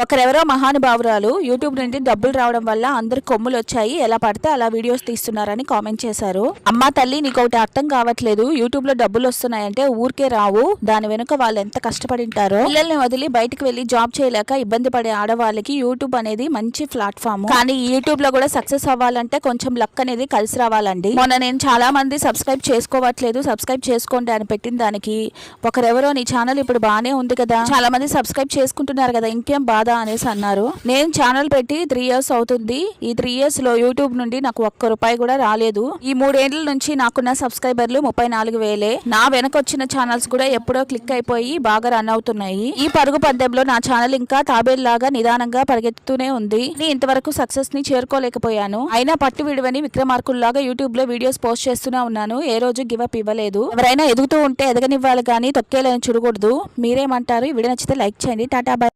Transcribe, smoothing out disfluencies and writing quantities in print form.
ఒకరెవరో మహానుభావురాలు YouTube నుండి డబ్బులు రావడం వల్ల అందరు కొమ్ములు వచ్చాయి, ఎలా పడితే అలా వీడియోస్ తీస్తున్నారని కామెంట్ చేశారు. అమ్మా తల్లి, నీకు ఒకటి అర్థం కావట్లేదు. యూట్యూబ్ లో డబ్బులు వస్తున్నాయంటే ఊరికే రావు, దాని వెనుక వాళ్ళు ఎంత కష్టపడింటారో. పిల్లల్ని వదిలి బయటకు వెళ్లి జాబ్ చేయలేక ఇబ్బంది పడే ఆడవాళ్ళకి యూట్యూబ్ అనేది మంచి ప్లాట్ఫామ్. కానీ యూట్యూబ్ లో కూడా సక్సెస్ అవ్వాలంటే కొంచెం లక్ అనేది కలిసి రావాలండి. మొన్న నేను చాలా మంది సబ్స్క్రైబ్ చేసుకోవట్లేదు, సబ్స్క్రైబ్ చేసుకోండి అని పెట్టిన దానికి ఒకరెవరో నీ ఛానల్ ఇప్పుడు బానే ఉంది కదా, చాలా మంది సబ్స్క్రైబ్ చేసుకుంటున్నారు కదా, ఇంకేం బాధ అనేసి అన్నారు. నేను ఛానల్ పెట్టి 3 years అవుతుంది. ఈ 3 years లో యూట్యూబ్ నుండి నాకు ఒక్క రూపాయి కూడా రాలేదు. ఈ 3 ఏళ్ల నుంచి నాకున్న సబ్స్క్రైబర్లు 34,000. నా వెనకొచ్చిన ఛానల్స్ కూడా ఎప్పుడో క్లిక్ అయిపోయి బాగా రన్ అవుతున్నాయి. ఈ పరుగు పద్దెంలో నా ఛానల్ ఇంకా తాబేల్లాగా నిదానంగా పరిగెత్తుతూనే ఉంది. నేను ఇంతవరకు సక్సెస్ ని చేరుకోలేకపోయాను. అయినా పట్టు విడువని విక్రమార్కుల్లాగా యూట్యూబ్ లో వీడియోస్ పోస్ట్ చేస్తూనే ఉన్నాను. ఏ రోజు గివ్ అప్ ఇవ్వలేదు. ఎవరైనా ఎదుగుతూ ఉంటే ఎదగనివ్వాలి కానీ తొక్కేలని చూడకూడదు. మీరేమంటారు? ఈ వీడియో నచ్చితే లైక్ చేయండి. Tata bye.